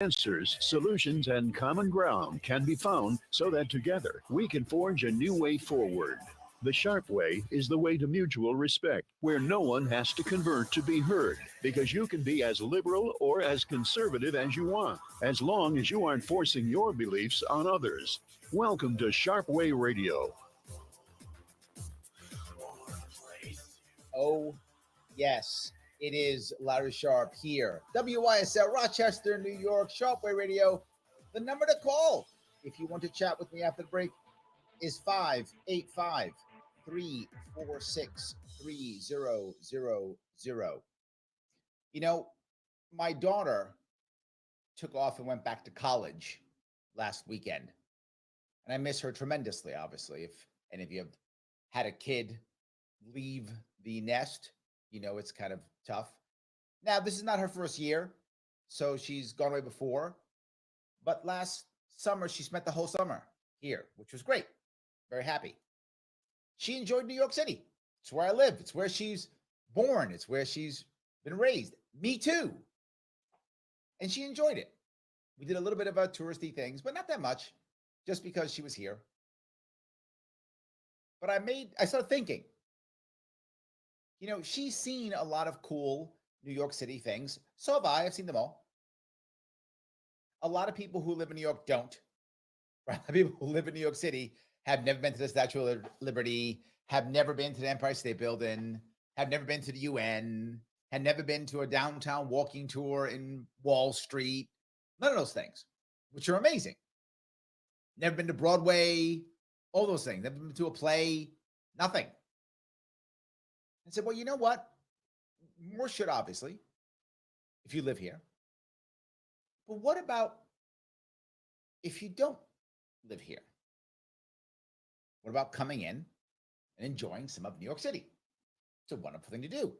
Answers, solutions, and common ground can be found so that together we can forge a new way forward. The Sharpe Way is the way to mutual respect, where no one has to convert to be heard, because you can be as liberal or as conservative as you want, as long as you aren't forcing your beliefs on others. Welcome to Sharpe Way Radio. Oh, yes, it is Larry Sharpe here. WYSL Rochester, New York, Sharpe Way Radio. The number to call if you want to chat with me after the break is 585 346 3000. You know, my daughter took off and went back to college last weekend. And I miss her tremendously, obviously. If any of you have had a kid leave the nest, you know it's kind of tough. Now, this is not her first year, so she's gone away before. But last summer, she spent the whole summer here, which was great. Very happy. She enjoyed New York City. It's where I live. It's where she's born. It's where she's been raised. Me too. And she enjoyed it. We did a little bit of touristy things, but not that much, just because she was here. But I started thinking, you know, she's seen a lot of cool New York City things. So have I. I've seen them all. A lot of people who live in New York don't. Right? A lot of people who live in New York City have never been to the Statue of Liberty, have never been to the Empire State Building, have never been to the UN, had never been to a downtown walking tour in Wall Street. None of those things, which are amazing. Never been to Broadway, all those things. Never been to a play, nothing. I said, well, you know what? More should, obviously, if you live here. But what about if you don't live here? What about coming in and enjoying some of New York City? It's a wonderful thing to do.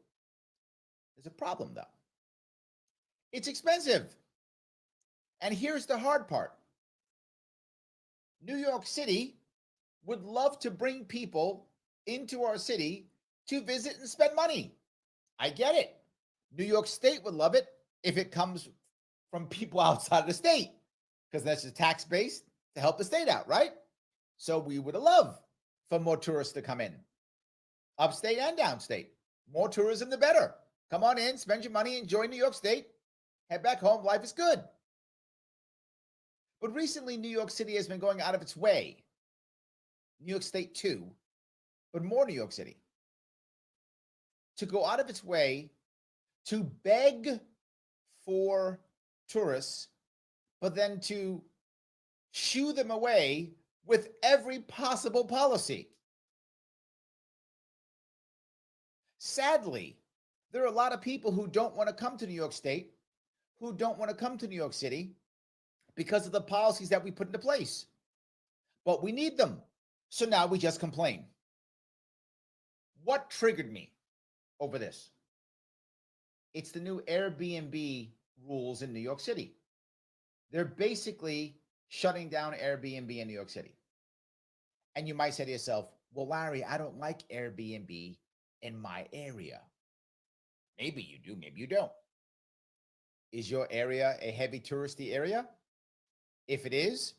There's a problem, though. It's expensive. And here's the hard part. New York City would love to bring people into our city to visit and spend money. I get it. New York State would love it if it comes from people outside of the state, because that's a tax base to help the state out, right? So we would love for more tourists to come in, upstate and downstate. More tourism, the better. Come on in, spend your money, enjoy New York State, head back home, life is good. But recently, New York City has been going out of its way. New York State too, but more New York City, to go out of its way to beg for tourists, but then to shoo them away with every possible policy. Sadly, there are a lot of people who don't want to come to New York State, who don't want to come to New York City because of the policies that we put into place. But we need them. So now we just complain. What triggered me over this? It's the new Airbnb rules in New York City. They're basically shutting down Airbnb in New York City. And you might say to yourself, well, Larry, I don't like Airbnb in my area. Maybe you do, maybe you don't. Is your area a heavy touristy area? If it is,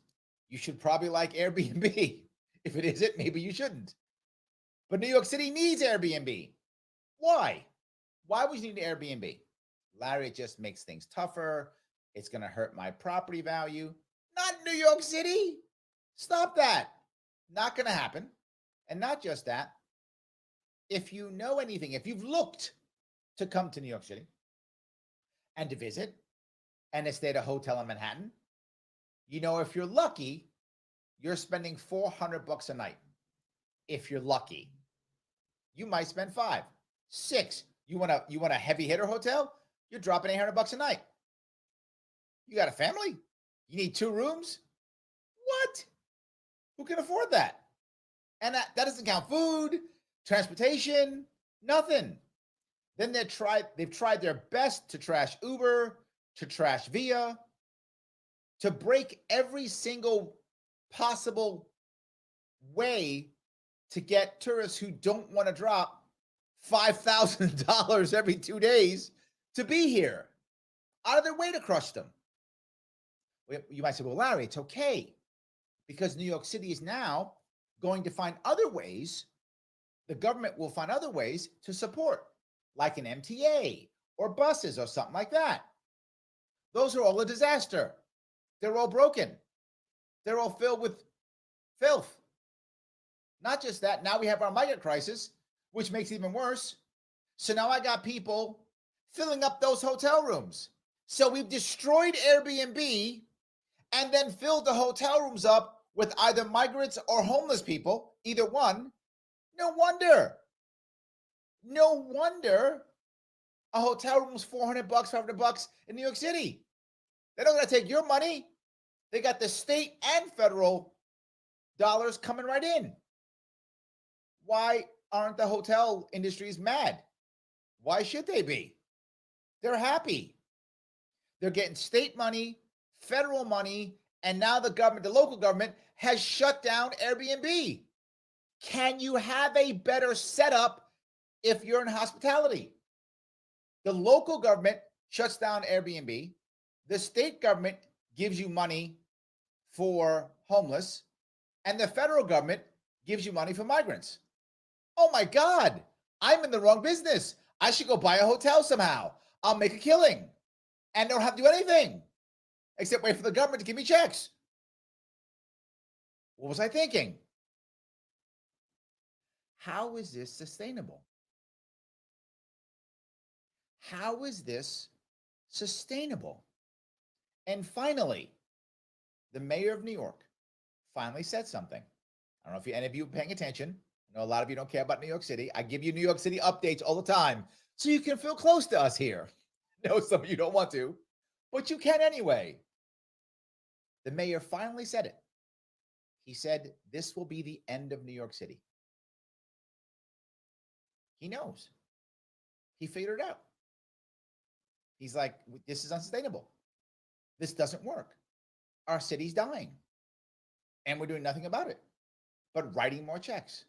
you should probably like Airbnb. If it isn't, maybe you shouldn't. But New York City needs Airbnb. Why? Why would you need Airbnb? Larry, it just makes things tougher. It's going to hurt my property value. Not New York City. Stop that. Not going to happen. And not just that. If you know anything, if you've looked to come to New York City and to visit and to stay at a hotel in Manhattan, you know, if you're lucky, you're spending $400 a night. If you're lucky, you might spend $500, $600. You want a heavy hitter hotel? You're dropping $800 a night. You got a family? You need 2 rooms? What? Who can afford that? And that doesn't count food, transportation, nothing. Then they've tried their best to trash Uber, to trash Via, to break every single possible way to get tourists who don't want to drop $5,000 every 2 days to be here, out of their way to crush them. You might say, well, Larry, it's okay because New York City is now going to find other ways. The government will find other ways to support, like an MTA or buses or something like that. Those are all a disaster. They're all broken. They're all filled with filth. Not just that, now we have our migrant crisis, which makes it even worse. So now I got people filling up those hotel rooms. So we've destroyed Airbnb and then filled the hotel rooms up with either migrants or homeless people, either one. No wonder a hotel room is $400, $500 in New York City. They're not going to take your money. They got the state and federal dollars coming right in. Why aren't the hotel industries mad? Why should they be? They're happy. They're getting state money, federal money, and now the government, the local government, has shut down Airbnb. Can you have a better setup if you're in hospitality? The local government shuts down Airbnb. The state government gives you money for homeless, and the federal government gives you money for migrants. Oh my God, I'm in the wrong business. I should go buy a hotel somehow. I'll make a killing and don't have to do anything except wait for the government to give me checks. What was I thinking? How is this sustainable? How is this sustainable? And finally, the mayor of New York finally said something. I don't know if any of you are paying attention. I know a lot of you don't care about New York City. I give you New York City updates all the time so you can feel close to us here. I know some of you don't want to, but you can anyway. The mayor finally said it. He said, this will be the end of New York City. He knows. He figured it out. He's like, this is unsustainable. This doesn't work. Our city's dying. And we're doing nothing about it, but writing more checks.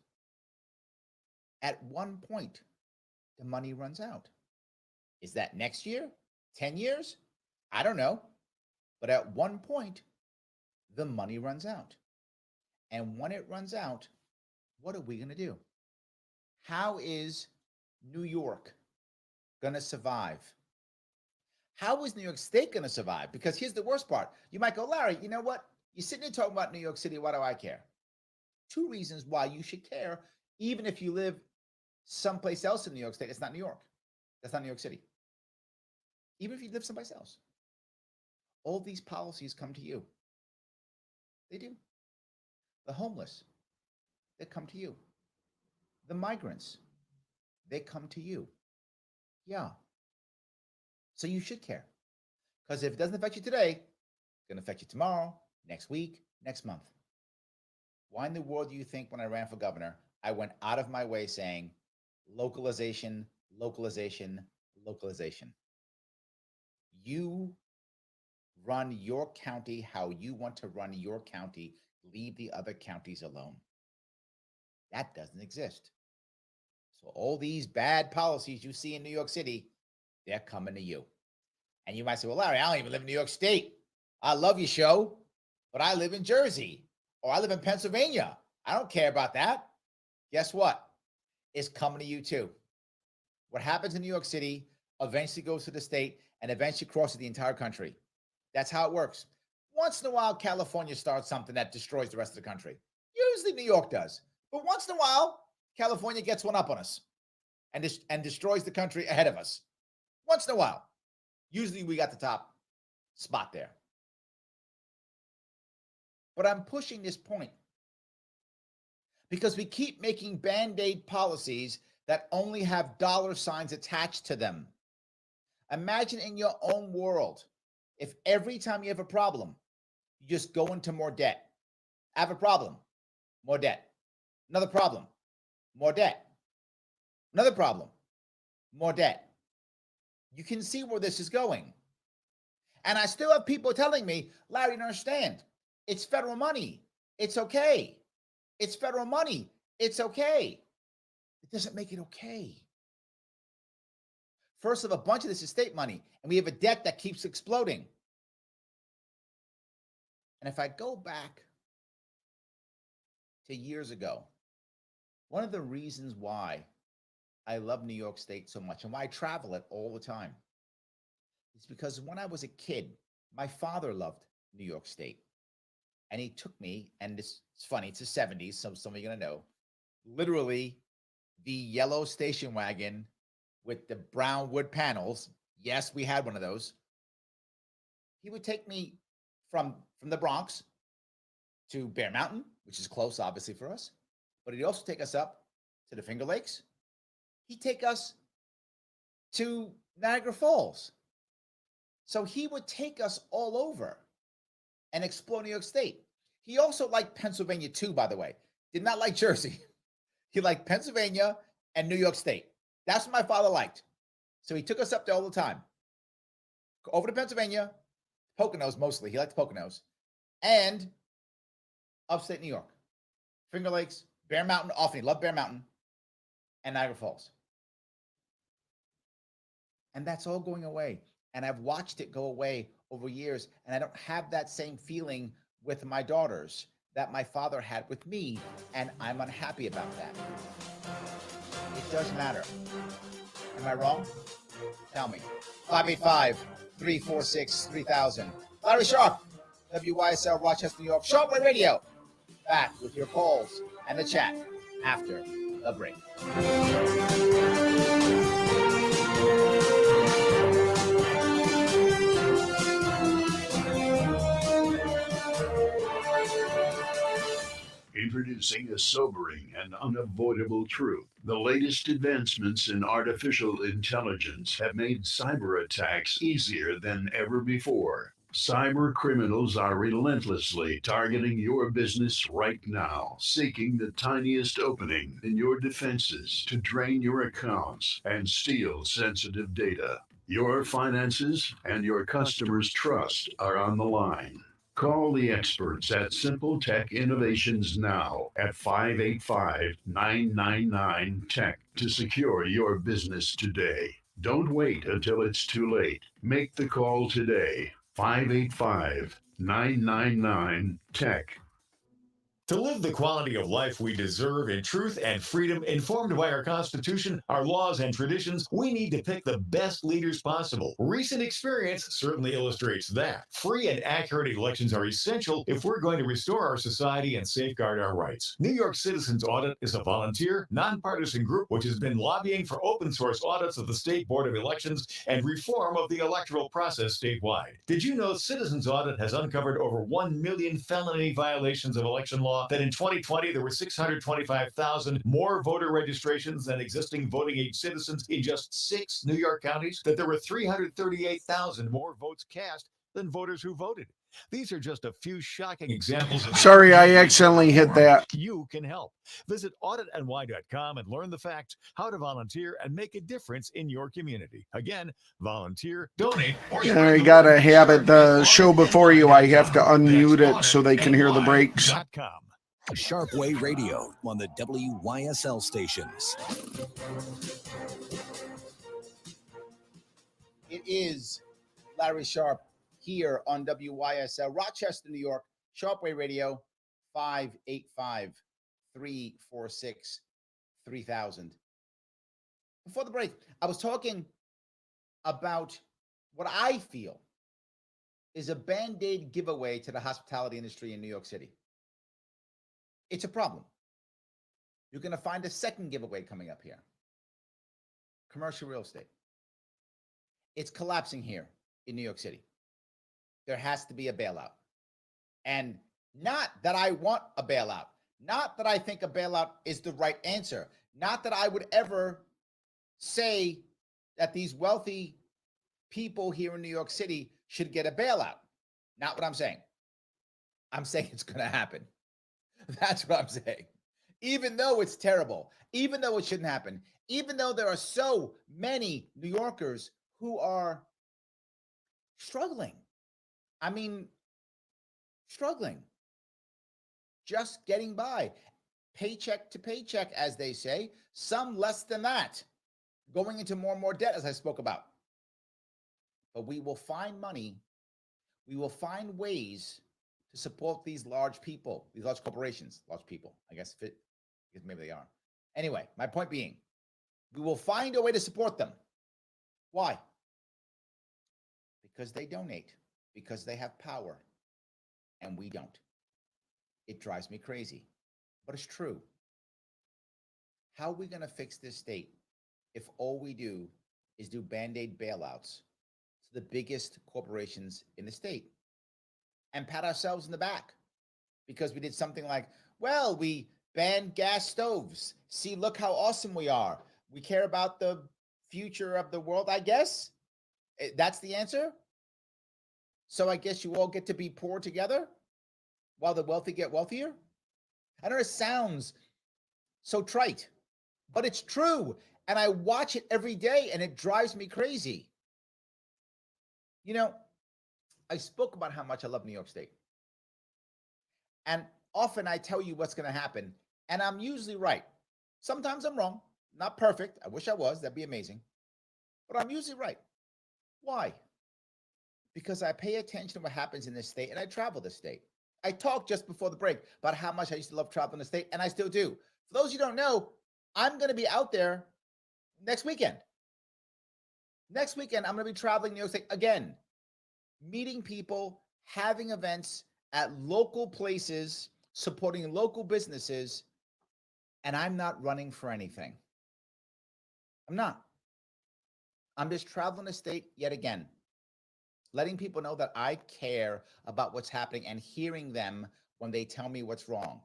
At one point, the money runs out. Is that next year? 10 years? I don't know. But at one point, the money runs out. And when it runs out, what are we going to do? How is New York going to survive? How is New York State going to survive? Because here's the worst part. You might go, Larry, you know what? You're sitting here talking about New York City. Why do I care? Two reasons why you should care, even if you live someplace else in New York State. It's not New York. That's not New York City. Even if you live someplace else. All these policies come to you. They do. The homeless, they come to you. The migrants, they come to you. Yeah. So you should care. Because if it doesn't affect you today, it's going to affect you tomorrow, next week, next month. Why in the world do you think when I ran for governor, I went out of my way saying localization, localization, localization? You run your county how you want to run your county. Leave the other counties alone. That doesn't exist. So all these bad policies you see in New York City, they're coming to you. And you might say, well, Larry, I don't even live in New York State. I love your show, but I live in Jersey or I live in Pennsylvania. I don't care about that. Guess what? It's coming to you too. What happens in New York City eventually goes to the state and eventually crosses the entire country. That's how it works. Once in a while, California starts something that destroys the rest of the country. Usually New York does. But once in a while, California gets one up on us and destroys the country ahead of us. Once in a while. Usually we got the top spot there. But I'm pushing this point because we keep making Band-Aid policies that only have dollar signs attached to them. Imagine in your own world, if every time you have a problem, you just go into more debt. I have a problem, more debt. Another problem, more debt. Another problem, more debt. You can see where this is going. And I still have people telling me, Larry, you don't understand. It's federal money. It's okay. It's federal money. It's okay. It doesn't make it okay. First of a bunch of this is state money, and we have a debt that keeps exploding. And if I go back to years ago, one of the reasons why I love New York State so much and why I travel it all the time is because when I was a kid, my father loved New York State. And he took me, and it's funny, it's the 70s, so some of you are going to know, literally the yellow station wagon with the brown wood panels. Yes, we had one of those. He would take me from the Bronx to Bear Mountain, which is close, obviously, for us. But he'd also take us up to the Finger Lakes. He'd take us to Niagara Falls. So he would take us all over and explore New York State. He also liked Pennsylvania too, by the way. Did not like Jersey. He liked Pennsylvania and New York State. That's what my father liked. So he took us up there all the time. Over to Pennsylvania, Poconos mostly. He liked the Poconos. And upstate New York. Finger Lakes, Bear Mountain, often he loved Bear Mountain, and Niagara Falls. And that's all going away. And I've watched it go away over years, and I don't have that same feeling with my daughters that my father had with me, and I'm unhappy about that. It does matter. Am I wrong? Tell me. 585-346-3000. Larry Sharpe, WYSL Rochester, New York, Sharpe Way Radio. Back with your calls and the chat after the break. Introducing a sobering and unavoidable truth. The latest advancements in artificial intelligence have made cyber attacks easier than ever before. Cyber criminals are relentlessly targeting your business right now, seeking the tiniest opening in your defenses to drain your accounts and steal sensitive data. Your finances and your customers' trust are on the line. Call the experts at Simple Tech Innovations now at 585-999-TECH to secure your business today. Don't wait until it's too late. Make the call today. 585-999-TECH. To live the quality of life we deserve in truth and freedom, informed by our Constitution, our laws, and traditions, we need to pick the best leaders possible. Recent experience certainly illustrates that. Free and accurate elections are essential if we're going to restore our society and safeguard our rights. New York Citizens Audit is a volunteer, nonpartisan group which has been lobbying for open source audits of the State Board of Elections and reform of the electoral process statewide. Did you know Citizens Audit has uncovered over 1 million felony violations of election law? That in 2020, there were 625,000 more voter registrations than existing voting age citizens in just 6 New York counties, that there were 338,000 more votes cast than voters who voted. These are just a few shocking examples of— Sorry, I accidentally hit that. You can help. Visit auditny.com and learn the facts, how to volunteer, and make a difference in your community. Again, volunteer, donate, or— I gotta have it the show before you. I have to unmute it so they can hear the breaks. Sharpe Way Radio on the WYSL stations. It is Larry Sharpe here on WYSL Rochester, New York, Sharpe Way Radio, 585-346-3000. Before the break, I was talking about what I feel is a Band-Aid giveaway to the hospitality industry in New York City. It's a problem. You're going to find a second giveaway coming up here. Commercial real estate. It's collapsing here in New York City. There has to be a bailout. And not that I want a bailout. Not that I think a bailout is the right answer. Not that I would ever say that these wealthy people here in New York City should get a bailout. Not what I'm saying. I'm saying it's going to happen. That's what I'm saying. Even though it's terrible, even though it shouldn't happen, even though there are so many New Yorkers who are struggling. I mean, struggling. Just getting by. Paycheck to paycheck, as they say. Some less than that. Going into more and more debt, as I spoke about. But we will find money. We will find ways to support these large people, these large corporations, large people, I guess maybe they are. Anyway, my point being, we will find a way to support them. Why? Because they donate, because they have power, and we don't. It drives me crazy, but it's true. How are we going to fix this state if all we do is do Band-Aid bailouts to the biggest corporations in the state and pat ourselves in the back because we did something like, well, we banned gas stoves. See, look how awesome we are. We care about the future of the world, I guess. That's the answer. So I guess you all get to be poor together while the wealthy get wealthier. I know it sounds so trite, but it's true. And I watch it every day and it drives me crazy. You know, I spoke about how much I love New York State. And often I tell you what's going to happen, and I'm usually right. Sometimes I'm wrong, not perfect. I wish I was, that'd be amazing. But I'm usually right. Why? Because I pay attention to what happens in this state and I travel this state. I talked just before the break about how much I used to love traveling the state, and I still do. For those of you who don't know, I'm going to be out there next weekend. Next weekend, I'm going to be traveling New York State again, meeting people, having events at local places, supporting local businesses, and I'm not running for anything. I'm not. I'm just traveling the state yet again, letting people know that I care about what's happening and hearing them when they tell me what's wrong.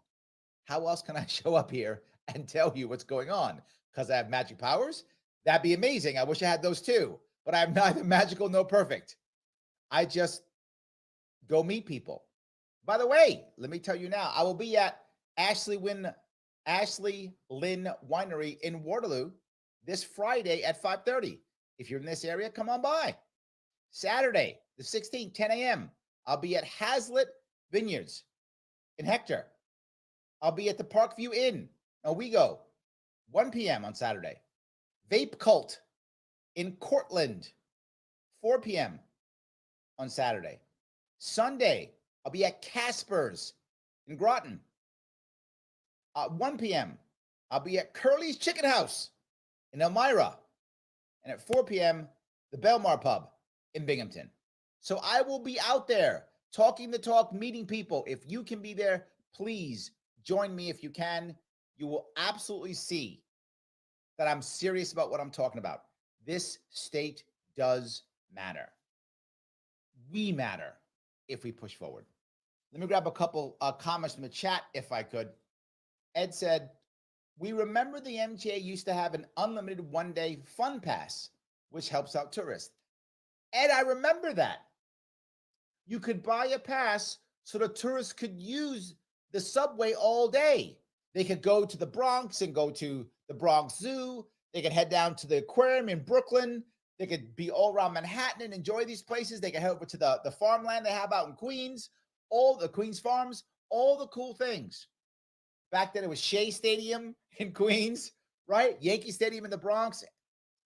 How else can I show up here and tell you what's going on? Because I have magic powers? That'd be amazing. I wish I had those too, but I'm neither magical nor perfect. I just go meet people. By the way, let me tell you now, I will be at Ashley Lynn Winery in Waterloo this Friday at 5:30. If you're in this area, come on by. Saturday, the 16th, 10 a.m., I'll be at Hazlitt Vineyards in Hector. I'll be at the Parkview Inn, Owego, 1 p.m. on Saturday. Vape Cult in Cortland, 4 p.m. on Saturday. Sunday, I'll be at Casper's in Groton, 1 p.m. I'll be at Curly's Chicken House in Elmira. And at 4 p.m., the Belmar Pub in Binghamton. So I will be out there talking the talk, meeting people. If you can be there, please join me if you can. You will absolutely see that I'm serious about what I'm talking about. This state does matter. We matter if we push forward. Let me grab a couple comments from the chat if I could. Ed said, we remember the MTA used to have an unlimited one-day fun pass, which helps out tourists. Ed, I remember that. You could buy a pass so the tourists could use the subway all day. They could go to the Bronx and go to the Bronx Zoo. They could head down to the aquarium in Brooklyn. They could be all around Manhattan and enjoy these places. They could head over to the farmland they have out in Queens, all the Queens Farms, all the cool things. Back then it was Shea Stadium in Queens, right? Yankee Stadium in the Bronx,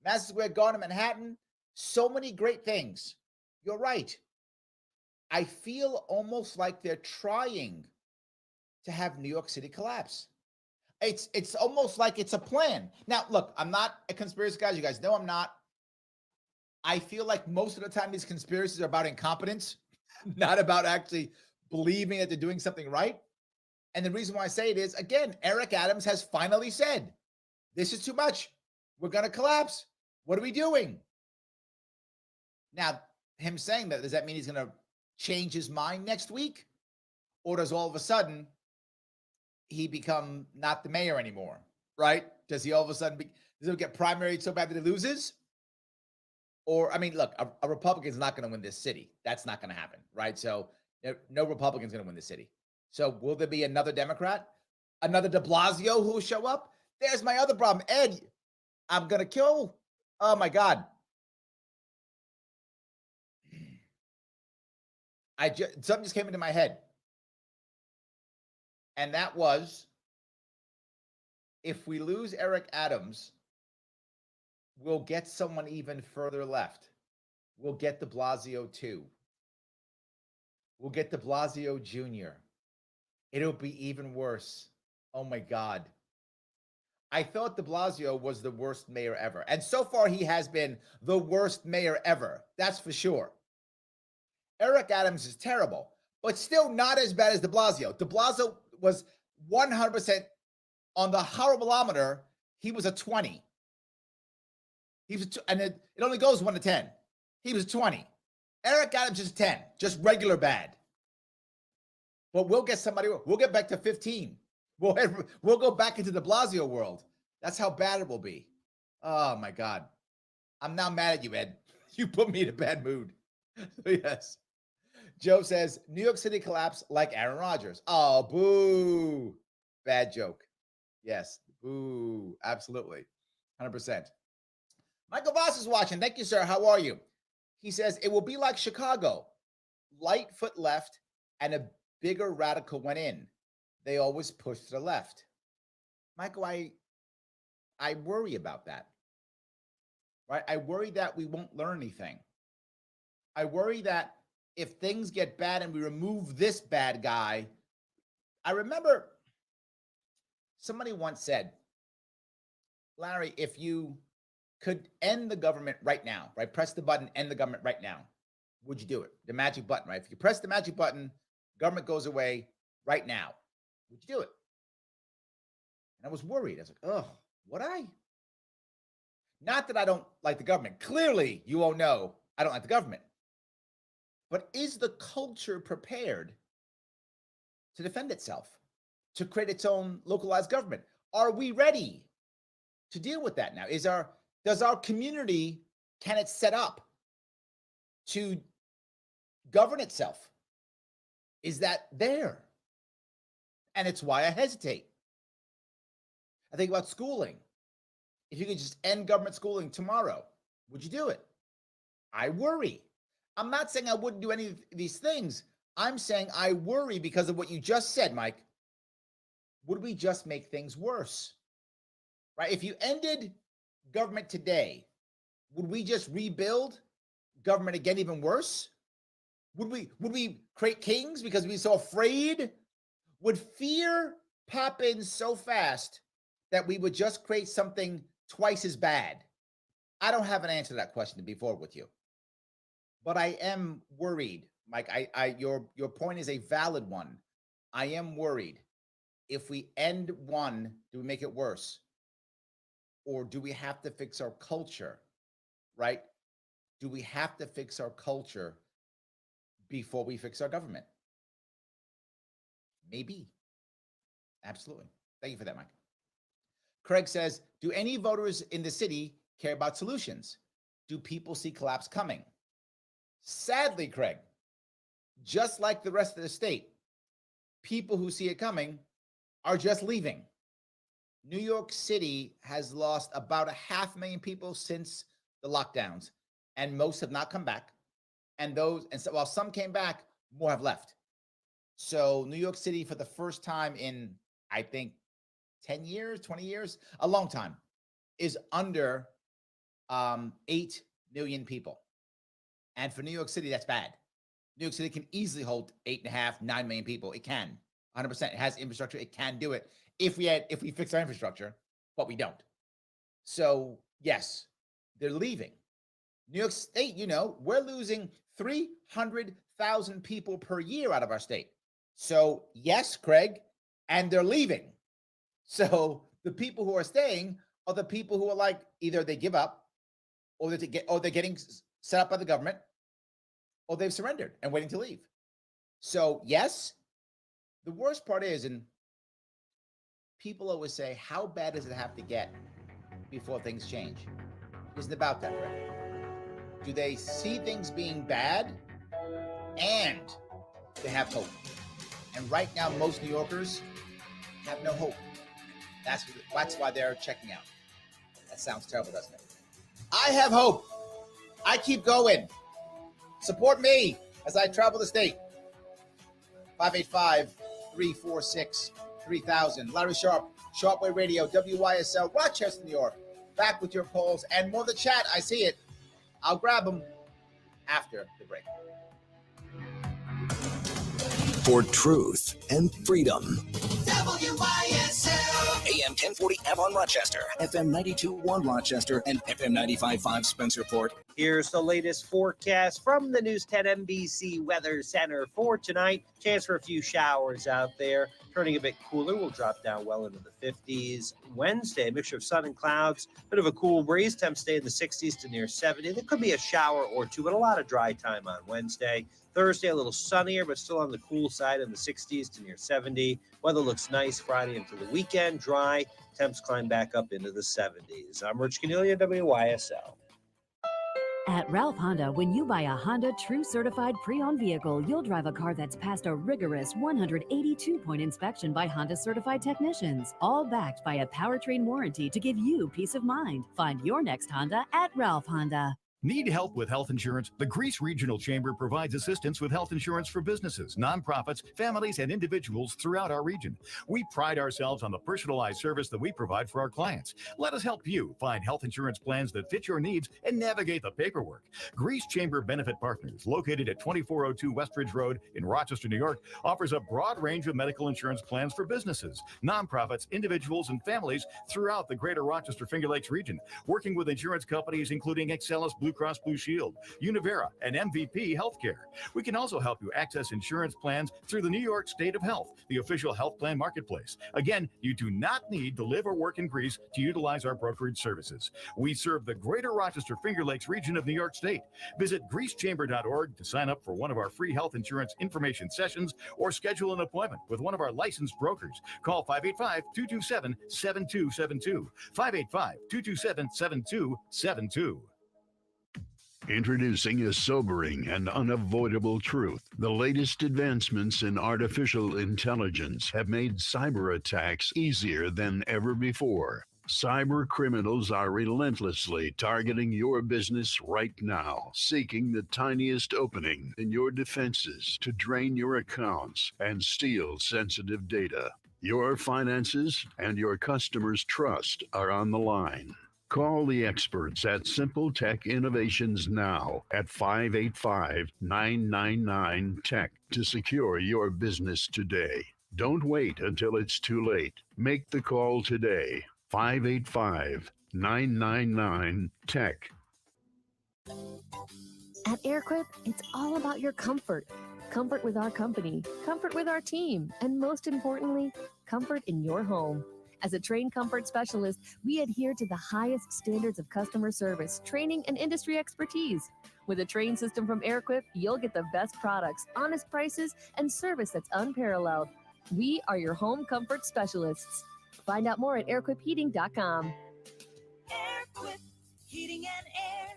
Madison Square Garden in Manhattan. So many great things. You're right. I feel almost like they're trying to have New York City collapse. It's almost like it's a plan. Now, look, I'm not a conspiracy guy. You guys know I'm not. I feel like most of the time these conspiracies are about incompetence, not about actually believing that they're doing something right. And the reason why I say it is, again, Eric Adams has finally said, this is too much. We're going to collapse. What are we doing? Now, him saying that, does that mean he's going to change his mind next week? Or does all of a sudden he become not the mayor anymore, right? Does he all of a sudden, does he get primaried so bad that he loses? Or, I mean, look, a Republican's not going to win this city. That's not going to happen, right? So no Republican's going to win this city. So will there be another Democrat? Another de Blasio who will show up? There's my other problem. Ed, I'm going to kill. Oh, my God. Something just came into my head. And that was, if we lose Eric Adams, we'll get someone even further left. We'll get de Blasio too. We'll get de Blasio Jr. It'll be even worse. Oh my God. I thought de Blasio was the worst mayor ever. And so far, he has been the worst mayor ever. That's for sure. Eric Adams is terrible, but still not as bad as de Blasio. De Blasio was 100% on the horribleometer. He was a 20. He was, and it only goes 1 to 10. He was 20. Eric Adams is 10, just regular bad. But we'll get somebody, we'll get back to 15. We'll go back into the Blasio world. That's how bad it will be. Oh my God. I'm now mad at you, Ed. You put me in a bad mood. Yes. Joe says, New York City collapse like Aaron Rodgers. Oh, boo. Bad joke. Yes. Boo. Absolutely. 100%. Michael Voss is watching. Thank you, sir. How are you? He says, it will be like Chicago. Lightfoot left and a bigger radical went in. They always push to the left. Michael, I worry about that. Right? I worry that we won't learn anything. I worry that if things get bad and we remove this bad guy, I remember somebody once said, Larry, if you could end the government right now, right? Press the button, end the government right now. Would you do it? The magic button, right? If you press the magic button, government goes away right now. Would you do it? And I was worried. I was like, oh, would I? Not that I don't like the government. Clearly, you all know I don't like the government. But is the culture prepared to defend itself, to create its own localized government? Are we ready to deal with that now? Does our community, can it set up to govern itself? Is that there? And it's why I hesitate. I think about schooling. If you could just end government schooling tomorrow, would you do it? I worry. I'm not saying I wouldn't do any of these things. I'm saying I worry because of what you just said, Mike. Would we just make things worse? Right? If you ended government today, would we just rebuild government again even worse? Would we create kings because we're so afraid? Would fear pop in so fast that we would just create something twice as bad? I don't have an answer to that question, to be forward with you. But I am worried, Mike. Your point is a valid one. I am worried. If we end one, do we make it worse? Or do we have to fix our culture, right? Do we have to fix our culture before we fix our government? Maybe. Absolutely. Thank you for that, Mike. Craig says, do any voters in the city care about solutions? Do people see collapse coming? Sadly, Craig, just like the rest of the state, people who see it coming are just leaving. New York City has lost about 500,000 people since the lockdowns, and most have not come back. And so while some came back, more have left. So New York City, for the first time in, I think, 10 years, 20 years, a long time, is under 8 million people. And for New York City, that's bad. New York City can easily hold 8.5, 9 million people. It can, 100%. It has infrastructure. It can do it if we fix our infrastructure, but we don't. So yes, they're leaving. New York State, we're losing 300,000 people per year out of our state. So yes, Craig, and they're leaving. So the people who are staying are the people who are like, either they give up, or they're getting set up by the government, or they've surrendered and waiting to leave. So yes, the worst part is, and people always say, how bad does it have to get before things change? It isn't about that, Craig. Do they see things being bad and they have hope? And right now, most New Yorkers have no hope. That's why they're checking out. That sounds terrible, doesn't it? I have hope. I keep going. Support me as I travel the state. 585-346-3000. Larry Sharpe, Sharpe Way Radio, WYSL, Rochester, New York. Back with your calls and more of the chat. I see it. I'll grab them after the break. for truth and freedom. WYSL. AM 1040 Avon Rochester, FM 92.1 Rochester, and FM 95.5 Spencerport. Here's the latest forecast from the News 10 NBC Weather Center for tonight. Chance for a few showers out there. Turning a bit cooler. We'll drop down well into the 50s. Wednesday, a mixture of sun and clouds. Bit of a cool breeze. Temps stay in the 60s to near 70. There could be a shower or two, but a lot of dry time on Wednesday. Thursday, a little sunnier, but still on the cool side in the 60s to near 70. Weather looks nice Friday into the weekend. Dry. Temps climb back up into the 70s. I'm Rich Cornelia, WYSL. At Ralph Honda, when you buy a Honda True Certified Pre-Owned vehicle, you'll drive a car that's passed a rigorous 182-point inspection by Honda certified technicians, all backed by a powertrain warranty to give you peace of mind. Find your next Honda at Ralph Honda. Need help with health insurance? The Greece Regional Chamber provides assistance with health insurance for businesses, nonprofits, families, and individuals throughout our region. We pride ourselves on the personalized service that we provide for our clients. Let us help you find health insurance plans that fit your needs and navigate the paperwork. Greece Chamber Benefit Partners, located at 2402 Westridge Road in Rochester, New York, offers a broad range of medical insurance plans for businesses, nonprofits, individuals, and families throughout the greater Rochester Finger Lakes region, working with insurance companies including Excelis Blue Cross Blue Shield, Univera, and MVP Healthcare. We can also help you access insurance plans through the New York State of Health, the official health plan marketplace. Again, you do not need to live or work in Greece to utilize our brokerage services. We serve the greater Rochester Finger Lakes region of New York State. Visit greecechamber.org to sign up for one of our free health insurance information sessions or schedule an appointment with one of our licensed brokers. Call 585-227-7272. 585-227-7272. Introducing a sobering and unavoidable truth. The latest advancements in artificial intelligence have made cyber attacks easier than ever before. Cyber criminals are relentlessly targeting your business right now, seeking the tiniest opening in your defenses to drain your accounts and steal sensitive data. Your finances and your customers' trust are on the line. Call the experts at Simple Tech Innovations now at 585-999-TECH to secure your business today. Don't wait until it's too late. Make the call today. 585-999-TECH. At AirQuip, it's all about your comfort. Comfort with our company, comfort with our team, and most importantly, comfort in your home. As a trained comfort specialist, we adhere to the highest standards of customer service, training, and industry expertise. With a trained system from AirQuip, you'll get the best products, honest prices, and service that's unparalleled. We are your home comfort specialists. Find out more at airquipheating.com. AirQuip Heating and Air.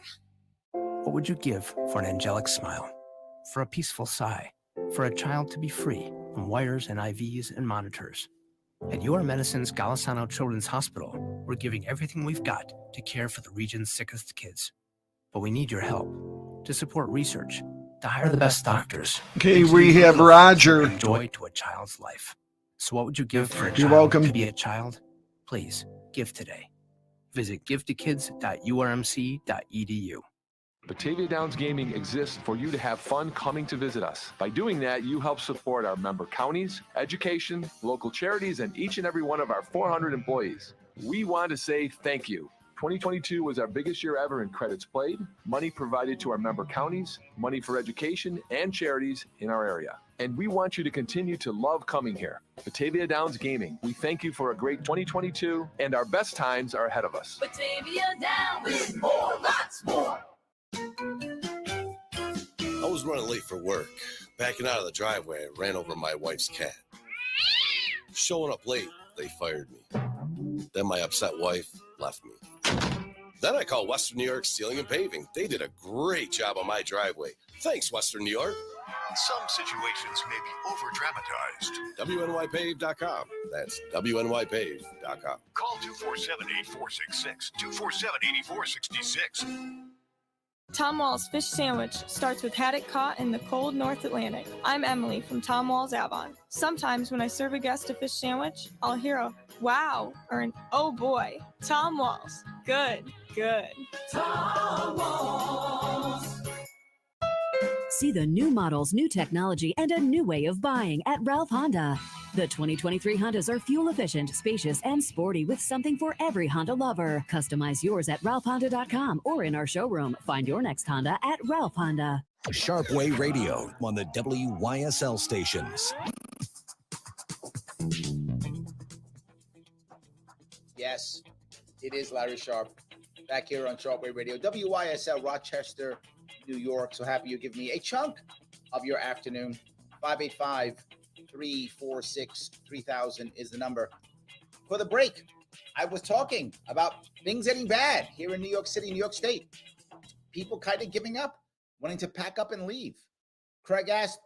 What would you give for an angelic smile? For a peaceful sigh? For a child to be free from wires and IVs and monitors? At Your Medicine's Golisano Children's Hospital, we're giving everything we've got to care for the region's sickest kids. But we need your help to support research, to hire the best doctors. Okay, we have Roger. Joy to a child's life. So what would you give for a You're child welcome. to be a child? Please, give today. Visit givetokids.urmc.edu. Batavia Downs Gaming exists for you to have fun coming to visit us. By doing that, you help support our member counties, education, local charities, and each and every one of our 400 employees. We want to say thank you. 2022 was our biggest year ever in credits played, money provided to our member counties, money for education and charities in our area. And we want you to continue to love coming here. Batavia Downs Gaming, we thank you for a great 2022, and our best times are ahead of us. Batavia Downs with more, lots more. I was running late for work. Backing out of the driveway, I ran over my wife's cat. Showing up late, they fired me. Then my upset wife left me. Then I called Western New York Sealing and Paving. They did a great job on my driveway. Thanks, Western New York. Some situations may be over-dramatized. WNYPave.com. That's WNYPave.com. Call 247-8466. 247-8466. Tom Wall's Fish Sandwich starts with haddock caught in the cold North Atlantic. I'm Emily from Tom Wall's Avon. Sometimes when I serve a guest a fish sandwich, I'll hear a wow or an oh boy. Tom Wall's. Good, good. Tom Walls. See the new models, new technology, and a new way of buying at Ralph Honda. The 2023 Hondas are fuel efficient, spacious, and sporty with something for every Honda lover. Customize yours at ralphhonda.com or in our showroom. Find your next Honda at Ralph Honda. Sharpe Way Radio on the WYSL stations. Yes, it is Larry Sharpe back here on Sharpe Way Radio, WYSL Rochester, New York. So happy you give me a chunk of your afternoon. 585-346-3000 is the number. For the break, I was talking about things getting bad here in New York City, New York State. People kind of giving up, wanting to pack up and leave. Craig asked,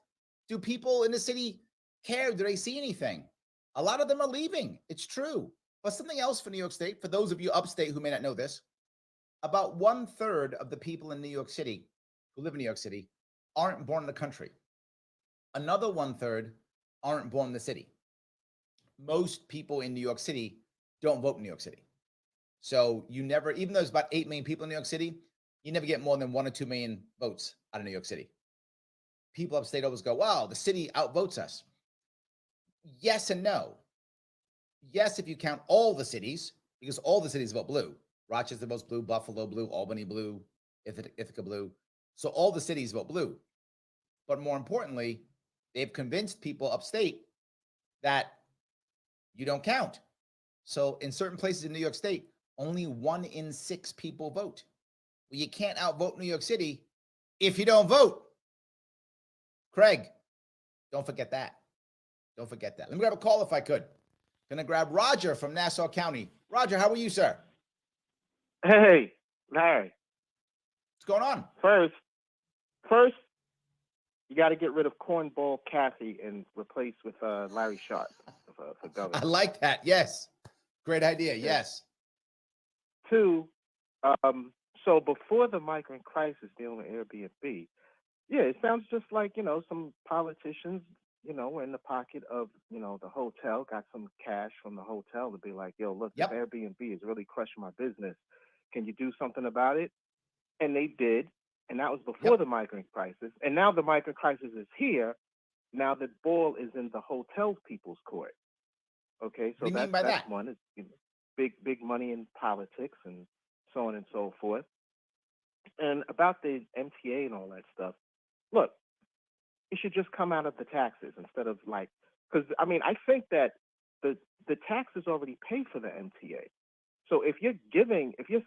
do people in the city care? Do they see anything? A lot of them are leaving. It's true. But something else for New York State, for those of you upstate who may not know this, about 1/3 of the people in New York City who live in New York City aren't born in the country. Another 1/3 aren't born in the city. Most people in New York City don't vote in New York City. So you never, even though there's about 8 million people in New York City, you never get more than 1 or 2 million votes out of New York City. People upstate always go, wow, the city outvotes us. Yes and no. Yes, if you count all the cities, because all the cities vote blue. Rochester votes blue, Buffalo blue, Albany blue, Ithaca blue. So all the cities vote blue. But more importantly, they've convinced people upstate that you don't count. So in certain places in New York State, only 1 in 6 people vote. Well, you can't outvote New York City if you don't vote. Craig, don't forget that. Don't forget that. Let me grab a call if I could. Gonna grab Roger from Nassau County. Roger, how are you, sir? Hey, Larry. What's going on? First, you got to get rid of Cornball Kathy and replace with Larry Sharpe for governor. I like that. Yes. Great idea. Yes. 2, so before the migrant crisis dealing with Airbnb, yeah, it sounds just like, some politicians, were in the pocket of, the hotel, got some cash from the hotel to be like, yo, look, this Airbnb is really crushing my business. Can you do something about it? And they did. And that was before the migrant crisis. And now the migrant crisis is here. Now the ball is in the hotel people's court. Okay, so that's one. It's big money in politics and so on and so forth. And about the MTA and all that stuff, look, it should just come out of the taxes instead of because I think that the taxes already pay for the MTA. So if you're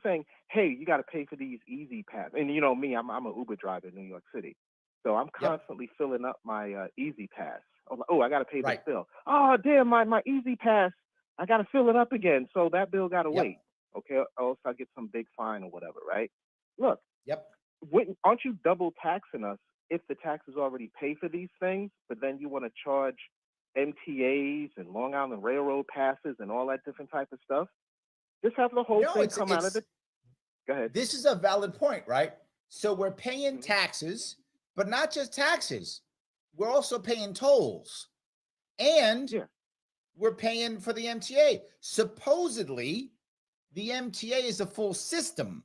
saying, hey, you got to pay for these Easy Pass, and me, I'm an Uber driver in New York City, so I'm constantly filling up my Easy Pass. Oh, I got to pay this bill. Oh, damn, my Easy Pass, I got to fill it up again, so that bill got to wait. Okay, or else I get some big fine or whatever, right? Look, aren't you double taxing us if the taxes already pay for these things, but then you want to charge MTAs and Long Island Railroad passes and all that different type of stuff? Just have the whole thing come out of the... Go ahead. This is a valid point, right? So we're paying taxes, but not just taxes. We're also paying tolls. And we're paying for the MTA. Supposedly, the MTA is a full system.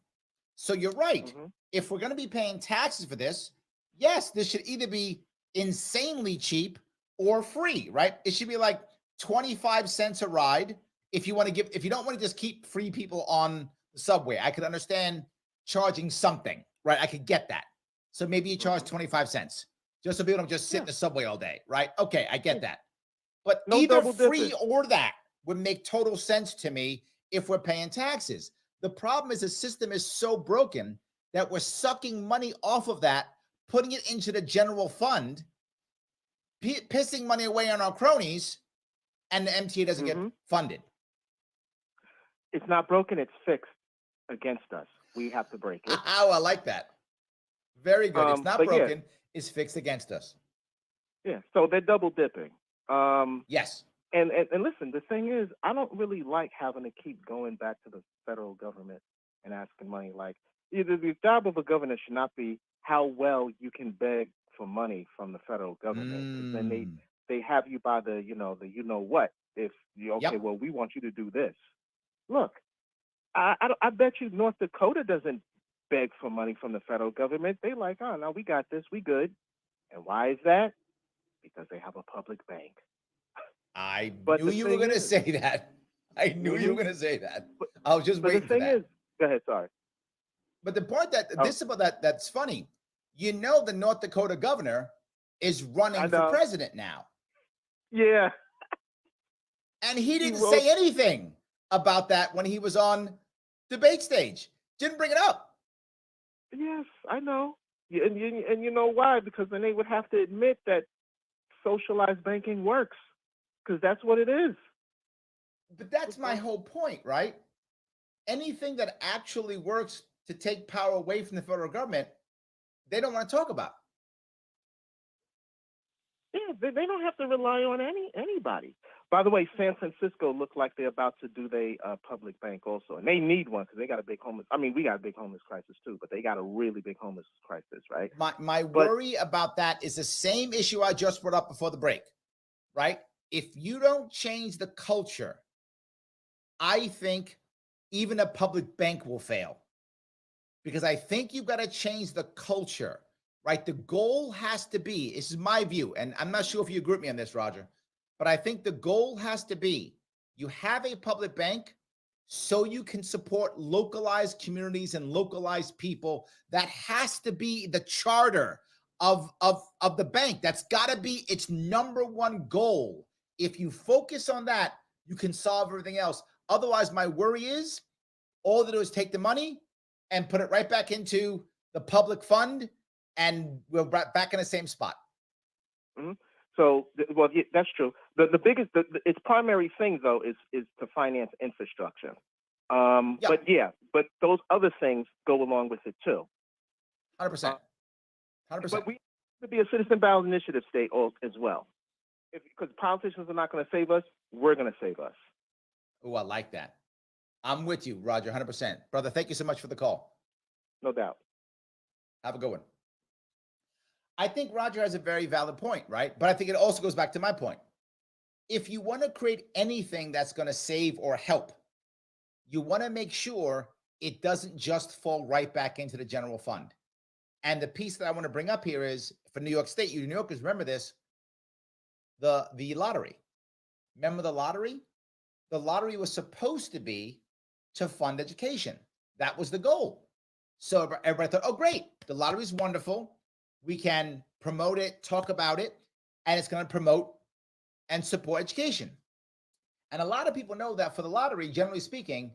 So you're right. If we're going to be paying taxes for this, yes, this should either be insanely cheap or free, right? It should be like 25 cents a ride. If you don't want to just keep free people on the subway, I could understand charging something, right? I could get that. So maybe you charge 25 cents just so people don't just sit in the subway all day, right? Okay, I get that. But either free or that would make total sense to me if we're paying taxes. The problem is the system is so broken that we're sucking money off of that, putting it into the general fund, pissing money away on our cronies, and the MTA doesn't get funded. It's not broken, it's fixed against us. We have to break it. Oh, I like that. Very good. It's not broken, it's fixed against us. Yeah, so they're double dipping. Yes. And listen, the thing is, I don't really like having to keep going back to the federal government and asking money. Like, the job of a governor should not be how well you can beg for money from the federal government. Then they have you by the what. If you well, we want you to do this. Look, I bet you North Dakota doesn't beg for money from the federal government. They like, oh no, we got this, we good. And why is that? Because they have a public bank. I But knew the you were thing going to is- say that. I knew you were going to say that. I was just But waiting the for thing that. is, go ahead, sorry. But the point that this about that's funny. You know, the North Dakota governor is running for president now. Yeah. And he didn't wrote- say anything about that when he was on debate stage. Didn't bring it up. Yes, I know. Yeah, and you know why? Because then they would have to admit that socialized banking works, because that's what it is. But that's my whole point, right? Anything that actually works to take power away from the federal government, they don't want to talk about. Yeah, they don't have to rely on anybody. By the way, San Francisco look like they're about to do their public bank also, and they need one because they got a big homeless. I mean, we got a big homeless crisis too, but they got a really big homeless crisis, right? My worry about that is the same issue I just brought up before the break, right? If you don't change the culture, I think even a public bank will fail, because I think you've got to change the culture, right? The goal has to be, this is my view, and I'm not sure if you agree with me on this, Roger, but I think the goal has to be you have a public bank so you can support localized communities and localized people. That has to be the charter of the bank. That's got to be its number one goal. If you focus on that, you can solve everything else. Otherwise, my worry is all they do is take the money and put it right back into the public fund, and we're back in the same spot. Mm-hmm. So, well, yeah, that's true. The biggest, its primary thing though is to finance infrastructure. But those other things go along with it too. 100%. 100%. But we have to be a citizen ballot initiative state as well. Because politicians are not going to save us, we're going to save us. Oh, I like that. I'm with you, Roger, 100%. Brother, thank you so much for the call. No doubt. Have a good one. I think Roger has a very valid point, right? But I think it also goes back to my point. If you want to create anything that's going to save or help, you want to make sure it doesn't just fall right back into the general fund. And the piece that I want to bring up here is for New York State, you New Yorkers remember this, the lottery. Remember the lottery? The lottery was supposed to be to fund education. That was the goal. So everybody thought, oh, great, the lottery is wonderful. We can promote it, talk about it, and it's going to promote and support education. And a lot of people know that for the lottery, generally speaking,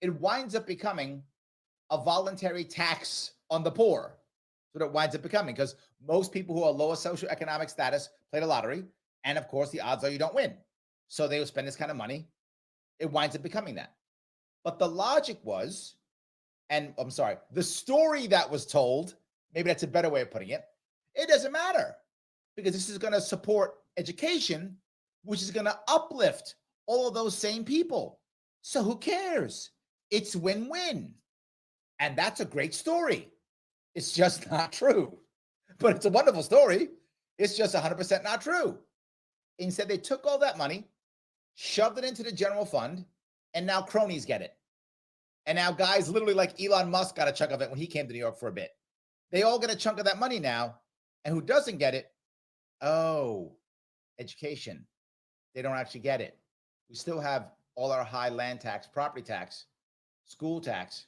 it winds up becoming a voluntary tax on the poor. That's what it winds up becoming, because most people who are lower socioeconomic status play the lottery. And of course, the odds are you don't win. So they will spend this kind of money. It winds up becoming that. But the logic was, and I'm sorry, the story that was told, maybe that's a better way of putting it, it doesn't matter, because this is going to support education, which is going to uplift all of those same people. So who cares? It's win-win. And that's a great story. It's just not true. But it's a wonderful story. It's just 100% not true. Instead, they took all that money, shoved it into the general fund, and now cronies get it. And now guys literally like Elon Musk got a chunk of it when he came to New York for a bit. They all get a chunk of that money now. And who doesn't get it? Oh, education. They don't actually get it. We still have all our high land tax, property tax, school tax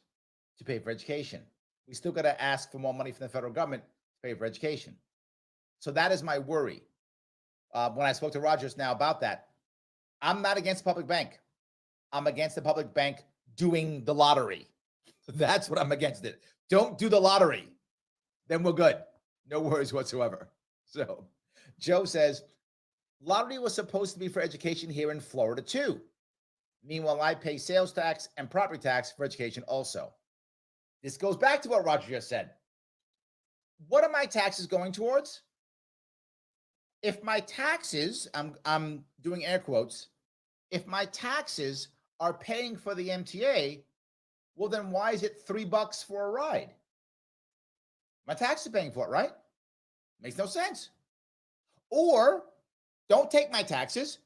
to pay for education. We still got to ask for more money from the federal government to pay for education. So that is my worry. When I spoke to Rogers now about that, I'm not against the public bank. I'm against the public bank doing the lottery. That's what I'm against it. Don't do the lottery. Then we're good. No worries whatsoever. So Joe says, lottery was supposed to be for education here in Florida too. Meanwhile, I pay sales tax and property tax for education also. This goes back to what Roger just said. What are my taxes going towards? If my taxes, I'm doing air quotes, if my taxes are paying for the MTA, well, then why is it $3 for a ride? My taxes are paying for it, right? Makes no sense. Or don't take my taxes,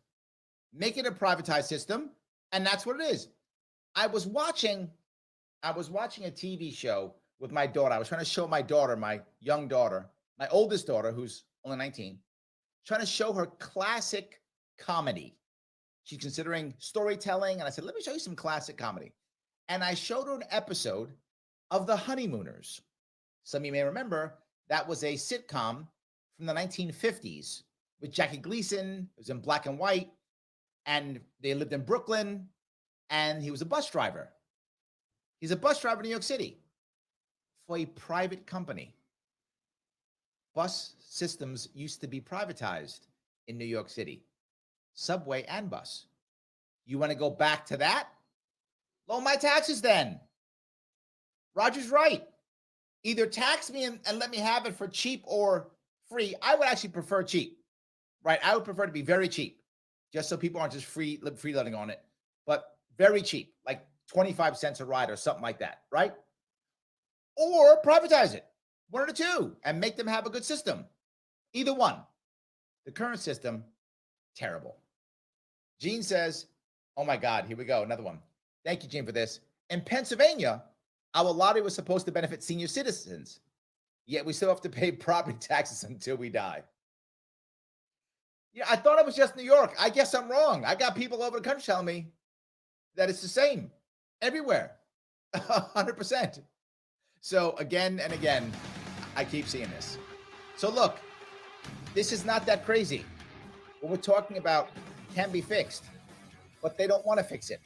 make it a privatized system, and that's what it is. I was watching a TV show with my daughter. I was trying to show my daughter, my young daughter, my oldest daughter, who's only 19, trying to show her classic comedy. She's considering storytelling. And I said, let me show you some classic comedy. And I showed her an episode of The Honeymooners. Some of you may remember that was a sitcom from the 1950s with Jackie Gleason. It was in black and white. And they lived in Brooklyn. And he was a bus driver. He's a bus driver in New York City for a private company. Bus systems used to be privatized in New York City. Subway and bus. You want to go back to that? Lower my taxes then. Roger's right. Either tax me and let me have it for cheap or free. I would actually prefer cheap, right? I would prefer to be very cheap, just so people aren't just freeloading on it, but very cheap, like 25 cents a ride or something like that, right? Or privatize it, one of the two, and make them have a good system. Either one. The current system, terrible. Gene says, oh my God, here we go, another one. Thank you, Gene, for this. In Pennsylvania, our lottery was supposed to benefit senior citizens, yet we still have to pay property taxes until we die. Yeah, I thought it was just New York. I guess I'm wrong. I got people all over the country telling me that it's the same everywhere, 100%. So again and again, I keep seeing this. So look, this is not that crazy. What we're talking about can be fixed, but they don't want to fix it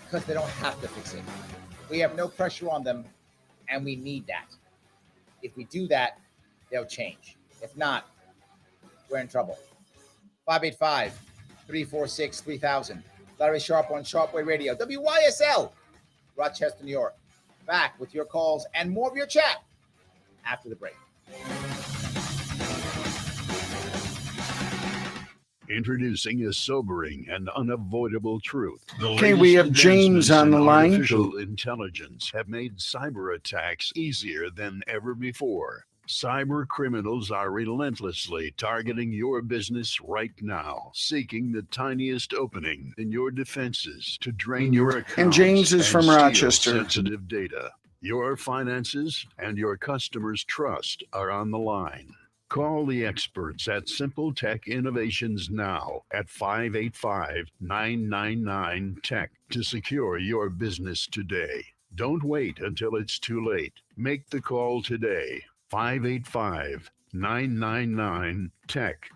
because they don't have to fix it. We have no pressure on them, and we need that. If we do that, they'll change. If not, we're in trouble. 585-346-3000. Larry Sharpe on Sharpe Way Radio. WYSL, Rochester, New York. Back with your calls and more of your chat after the break. Introducing a sobering and unavoidable truth. Okay, we have James on the line. Artificial intelligence have made cyber attacks easier than ever before. Cyber criminals are relentlessly targeting your business right now, seeking the tiniest opening in your defenses to drain your accounts. And James is from steal Rochester. Sensitive data. Your finances and your customers' trust are on the line. Call the experts at Simple Tech Innovations now at 585-999-TECH to secure your business today. Don't wait until it's too late. Make the call today. 585-999-TECH.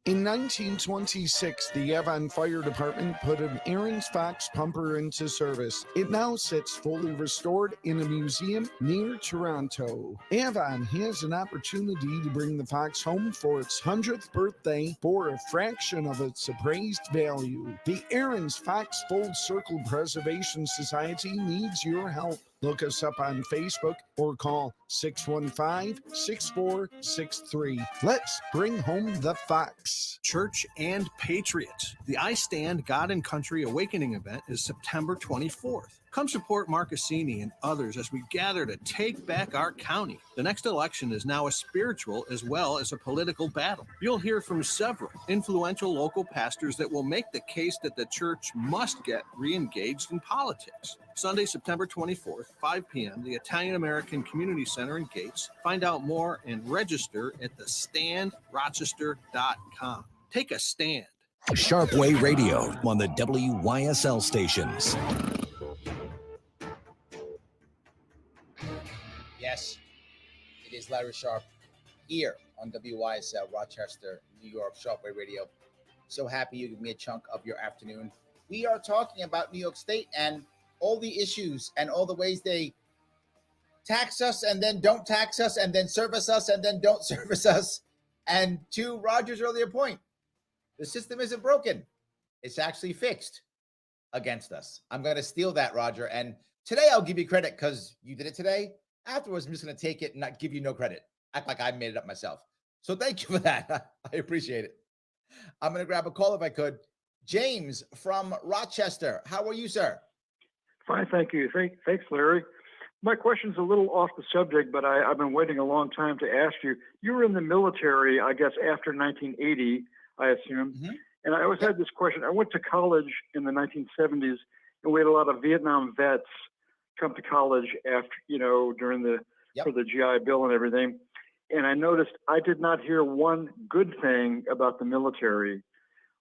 In 1926, the Avon Fire Department put an Aaron's Fox pumper into service. It now sits fully restored in a museum near Toronto. Avon has an opportunity to bring the Fox home for its 100th birthday for a fraction of its appraised value. The Aaron's Fox Full Circle Preservation Society needs your help. Look us up on Facebook or call 615-6463. Let's bring home the Fox. Church and Patriots. The I Stand God and Country Awakening event is September 24th. Come support Marcassini and others as we gather to take back our county. The next election is now a spiritual as well as a political battle. You'll hear from several influential local pastors that will make the case that the church must get re-engaged in politics. Sunday, September 24th, 5 p.m., the Italian American Community Center in Gates. Find out more and register at thestandrochester.com. Take a stand. Sharpe Way Radio on the WYSL stations. Yes, it is Larry Sharpe here on WYSL Rochester, New York, Sharpe Way Radio. So happy you give me a chunk of your afternoon. We are talking about New York State and all the issues and all the ways they tax us and then don't tax us and then service us and then don't service us. And to Roger's earlier point, the system isn't broken. It's actually fixed against us. I'm going to steal that, Roger. And today I'll give you credit because you did it today. Afterwards, I'm just going to take it and not give you no credit. Act like I made it up myself. So thank you for that. I appreciate it. I'm going to grab a call if I could. James from Rochester. How are you, sir? Fine, thank you. Thanks, Larry. My question's a little off the subject, but I've been waiting a long time to ask you. You were in the military, I guess, after 1980, I assume. Mm-hmm. And I always had this question. I went to college in the 1970s, and we had a lot of Vietnam vets come to college after, during the for the GI Bill and everything. And I noticed I did not hear one good thing about the military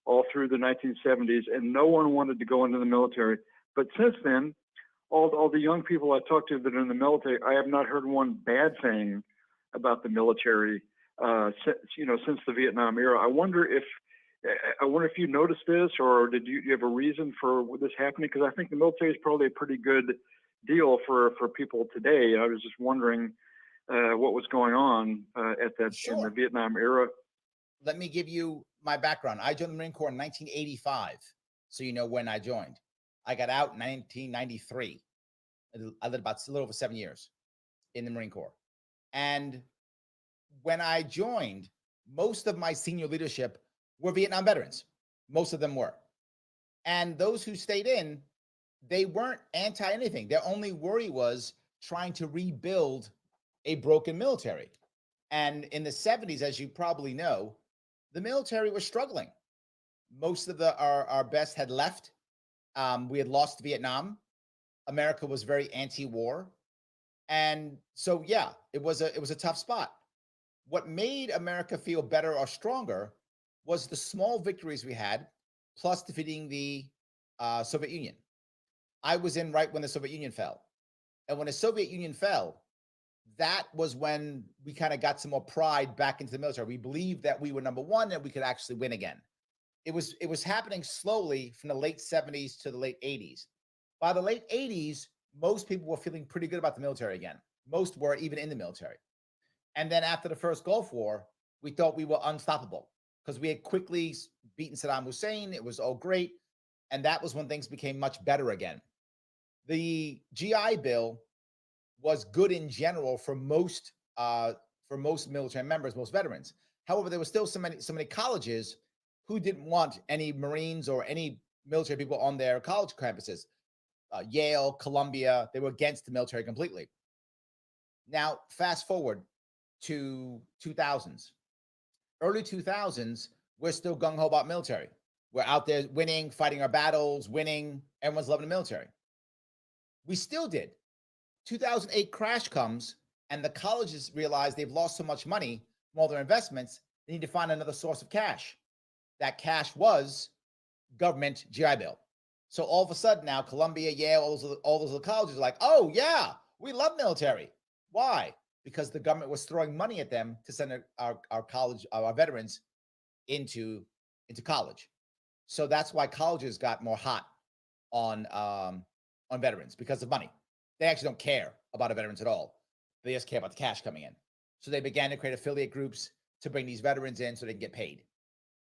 all through the 1970s, and no one wanted to go into the military. But since then, all the young people I talked to that are in the military, I have not heard one bad thing about the military since the Vietnam era. I wonder if you noticed this, or did you have a reason for this happening? Because I think the military is probably a pretty good deal for people today. I was just wondering what was going on in the Vietnam era. Let me give you my background. I joined the Marine Corps in 1985, so you know when I joined. I got out in 1993. I lived about a little over 7 years in the Marine Corps. And when I joined, most of my senior leadership were Vietnam veterans. Most of them were. And those who stayed in, they weren't anti anything. Their only worry was trying to rebuild a broken military. And in the 70s, as you probably know, the military was struggling. Most of our best had left. We had lost Vietnam. America was very anti-war. And so, yeah, it was a tough spot. What made America feel better or stronger was the small victories we had, plus defeating the Soviet Union. I was in right when the Soviet Union fell. And when the Soviet Union fell, that was when we kind of got some more pride back into the military. We believed that we were number one and we could actually win again. It was happening slowly from the late 70s to the late 80s. By the late 80s, most people were feeling pretty good about the military again. Most were even in the military. And then after the first Gulf War, we thought we were unstoppable because we had quickly beaten Saddam Hussein. It was all great. And that was when things became much better again. The GI Bill was good in general for most military members, most veterans. However, there were still so many colleges who didn't want any Marines or any military people on their college campuses. Yale, Columbia, they were against the military completely. Now, fast forward to 2000s. Early 2000s, we're still gung-ho about military. We're out there winning, fighting our battles, winning. Everyone's loving the military. We still did. 2008 crash comes, and the colleges realize they've lost so much money from all their investments, they need to find another source of cash. That cash was government GI Bill. So all of a sudden now, Columbia, Yale, all those other colleges are like, oh yeah, we love military. Why? Because the government was throwing money at them to send our veterans into college. So that's why colleges got more hot on veterans, because of money. They actually don't care about the veterans at all. They just care about the cash coming in. So they began to create affiliate groups to bring these veterans in so they can get paid.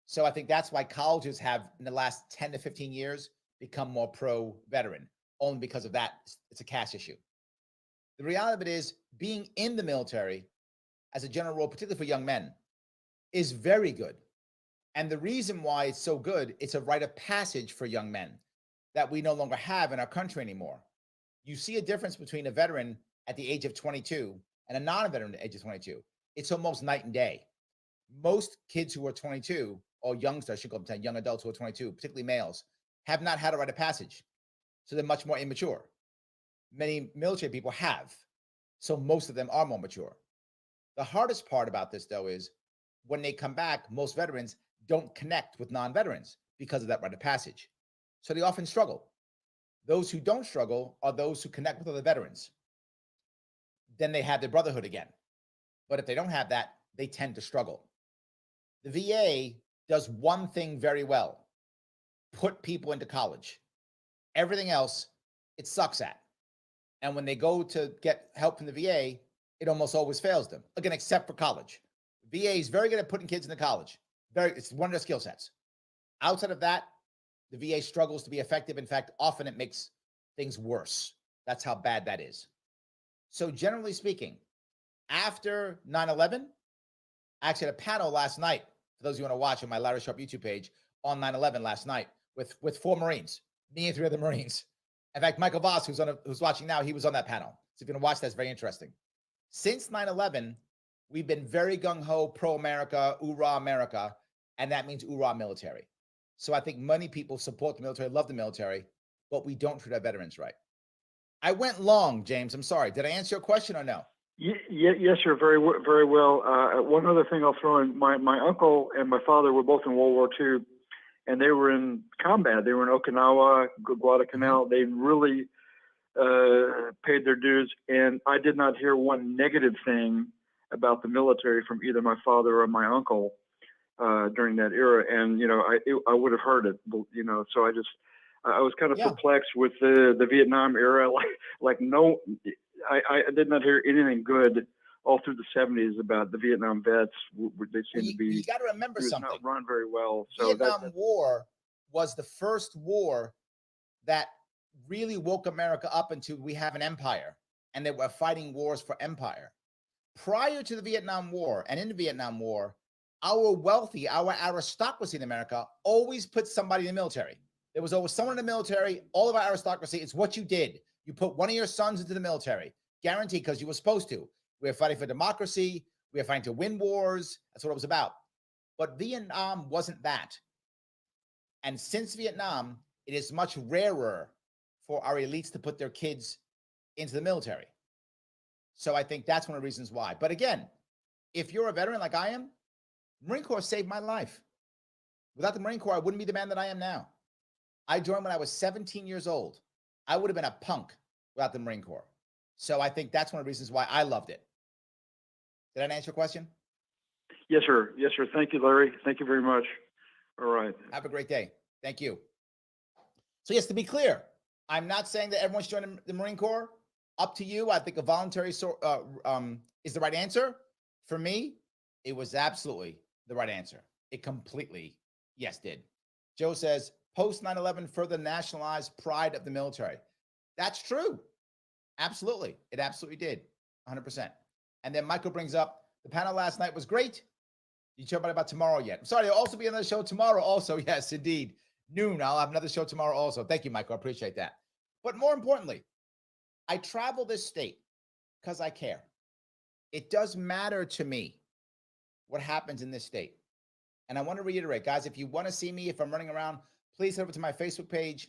So I think that's why colleges have, in the last 10 to 15 years, become more pro-veteran, only because of that. It's a cash issue. The reality of it is, being in the military as a general rule, particularly for young men, is very good. And the reason why it's so good, it's a rite of passage for young men that we no longer have in our country anymore. You see a difference between a veteran at the age of 22 and a non-veteran at the age of 22. It's almost night and day. Most kids who are 22, or youngsters, I should call them young adults who are 22, particularly males, have not had a rite of passage. So they're much more immature. Many military people have. So most of them are more mature. The hardest part about this, though, is when they come back, most veterans don't connect with non-veterans because of that rite of passage. So they often struggle. Those who don't struggle are those who connect with other veterans. Then they have their brotherhood again. But if they don't have that, they tend to struggle. The VA does one thing very well: put people into college. Everything else, it sucks at. And when they go to get help from the VA, it almost always fails them. Again, except for college. VA is very good at putting kids into college. It's one of their skill sets. Outside of that, the VA struggles to be effective. In fact, often it makes things worse. That's how bad that is. So generally speaking, after 9/11, I actually had a panel last night, for those of you who want to watch on my Larry Sharpe YouTube page, on 9/11 last night with 4 Marines, me and 3 other Marines. In fact, Michael Voss, who's watching now, he was on that panel. So if you're going to watch that, it's very interesting. Since 9/11, we've been very gung-ho, pro-America, oorah America, and that means oorah military. So I think many people support the military, love the military, but we don't treat our veterans right. I went long, James. I'm sorry. Did I answer your question or no? Yes, sir. Very well. One other thing I'll throw in: my uncle and my father were both in World War II, and they were in combat. They were in Okinawa, Guadalcanal. They really paid their dues, and I did not hear one negative thing about the military from either my father or my uncle during that era. And I would have heard it. So I was kind of perplexed with the Vietnam era. I did not hear anything good all through the 70s about the Vietnam vets. They seem to be. You got to remember something. Not run very well. So Vietnam War was the first war that really woke America up into we have an empire, and they were fighting wars for empire. Prior to the Vietnam War and in the Vietnam War, our aristocracy in America always put somebody in the military. There was always someone in the military. All of our aristocracy, it's what you did. You put one of your sons into the military, guaranteed, because you were supposed to. We were fighting for democracy. We were fighting to win wars. That's what it was about. But Vietnam wasn't that. And since Vietnam, it is much rarer for our elites to put their kids into the military. So I think that's one of the reasons why. But again, if you're a veteran like I am, Marine Corps saved my life. Without the Marine Corps, I wouldn't be the man that I am now. I joined when I was 17 years old. I would have been a punk without the Marine Corps. So I think that's one of the reasons why I loved it. Did that answer your question? Yes, sir. Yes, sir. Thank you, Larry. Thank you very much. All right. Have a great day. Thank you. So yes, to be clear, I'm not saying that everyone should join the Marine Corps. Up to you. I think a voluntary is the right answer. For me, it was absolutely the right answer. It completely, did. Joe says, post 9/11 further nationalized pride of the military. That's true. Absolutely. It absolutely did. 100%. And then Michael brings up, the panel last night was great. Did you tell anybody about tomorrow yet? I'm sorry, there'll also be another show tomorrow also. Yes, indeed. Noon. I'll have another show tomorrow also. Thank you, Michael. I appreciate that. But more importantly, I travel this state because I care. It does matter to me what happens in this state. And I want to reiterate, guys, if you want to see me, if I'm running around, please head over to my Facebook page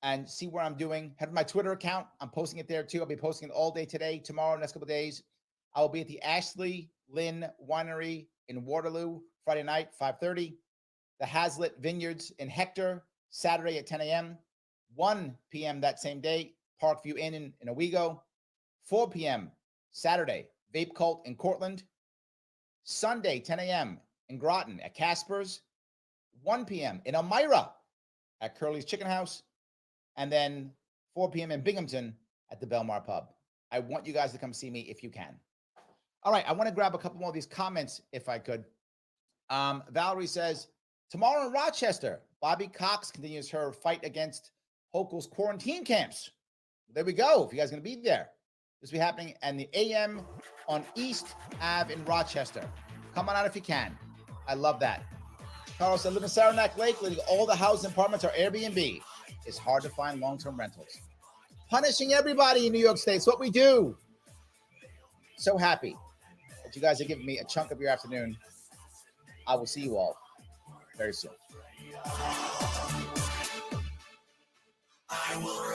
and see where I'm doing. Head to my Twitter account. I'm posting it there too. I'll be posting it all day today, tomorrow, next couple of days. I will be at the Ashley Lynn Winery in Waterloo, Friday night, 5:30. The Hazlitt Vineyards in Hector, Saturday at 10 a.m. 1 p.m. that same day, Parkview Inn in Owego. 4 p.m. Saturday, Vape Cult in Cortland. Sunday, 10 a.m. in Groton at Casper's. 1 p.m. in Elmira at Curly's Chicken House. And then 4 p.m. in Binghamton at the Belmar Pub. I want you guys to come see me if you can. All right, I want to grab a couple more of these comments if I could. Valerie says, tomorrow in Rochester, Bobby Cox continues her fight against Hochul's quarantine camps. There we go. If you guys are going to be there, this will be happening in the AM on East Ave in Rochester. Come on out if you can. I love that. Carlos said, live in Saranac Lake, leading all the housing apartments are Airbnb. It's hard to find long-term rentals. Punishing everybody in New York State. It's what we do. So happy that you guys are giving me a chunk of your afternoon. I will see you all very soon.